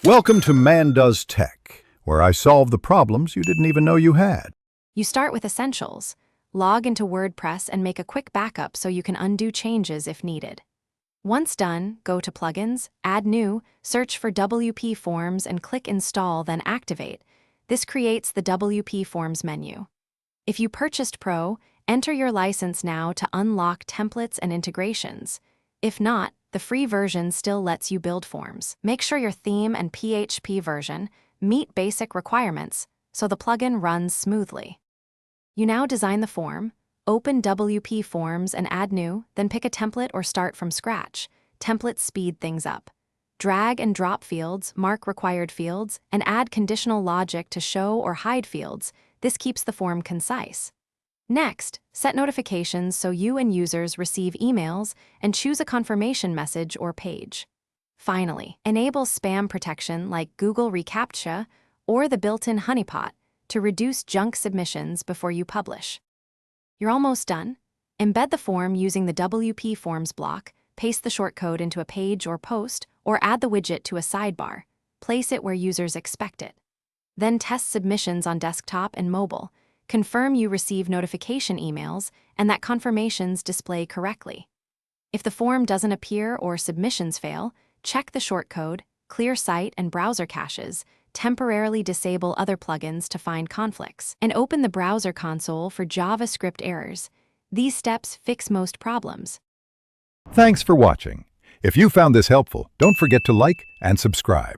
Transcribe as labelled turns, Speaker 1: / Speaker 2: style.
Speaker 1: Welcome to Man Does Tech, where I solve the problems you didn't even know you had.
Speaker 2: You start with essentials. Log into WordPress and make a quick backup so you can undo changes if needed. Once done, go to Plugins, Add New, search for Wpforms and click Install, then Activate. This creates the Wpforms menu. If you purchased Pro, enter your license now to unlock templates and integrations. If not, the free version still lets you build forms. Make sure your theme and PHP version meet basic requirements so the plugin runs smoothly. You now design the form, open Wpforms and Add New, then pick a template or start from scratch. Templates speed things up. Drag and drop fields, mark required fields, and add conditional logic to show or hide fields. This keeps the form concise. Next, set notifications so you and users receive emails and choose a confirmation message or page. Finally, enable spam protection like Google reCAPTCHA or the built-in honeypot to reduce junk submissions before you publish. You're almost done. Embed the form using the Wpforms block, paste the shortcode into a page or post, or add the widget to a sidebar. Place it where users expect it. Then test submissions on desktop and mobile. Confirm you receive notification emails and that confirmations display correctly. If the form doesn't appear or submissions fail, check the shortcode, clear site and browser caches, temporarily disable other plugins to find conflicts, and open the browser console for JavaScript errors. These steps fix most problems.
Speaker 1: Thanks for watching. If you found this helpful, don't forget to like and subscribe.